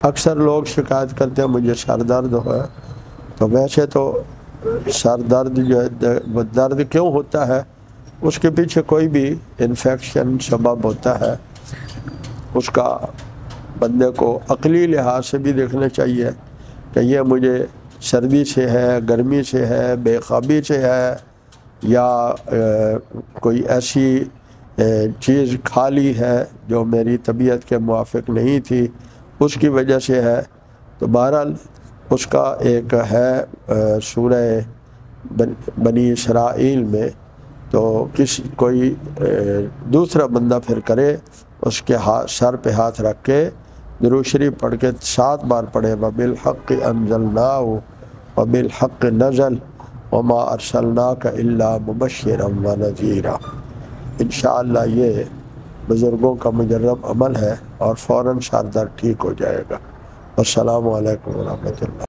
اکثر لوگ شکایت کرتے ہیں مجھے سر درد ہے، تو ویسے تو سر درد جو ہے وہ درد کیوں ہوتا ہے، اس کے پیچھے کوئی بھی انفیکشن سبب ہوتا ہے، اس کا بندے کو عقلی لحاظ سے بھی دیکھنا چاہیے کہ یہ مجھے سردی سے ہے، گرمی سے ہے، بے خوابی سے ہے، یا کوئی ایسی چیز کھا لی ہے جو میری طبیعت کے موافق نہیں تھی اس کی وجہ سے ہے۔ تو بہرحال اس کا ایک ہے سورہ بنی اسرائیل میں، تو کوئی دوسرا بندہ پھر کرے، اس کے سر پہ ہاتھ رکھ کے درود شریف پڑھ کے 7 بار پڑھے، وَبِالْحَقِّ أَنزَلْنَاهُ وَبِالْحَقِّ نَزَلَ وَمَا أَرْسَلْنَاكَ إِلَّا مُبَشِّرًا وَنَذِيرًا۔ انشاءاللہ یہ بزرگوں کا مجرب عمل ہے اور فوراً سر درد ٹھیک ہو جائے گا۔ السلام علیکم ورحمۃ اللہ۔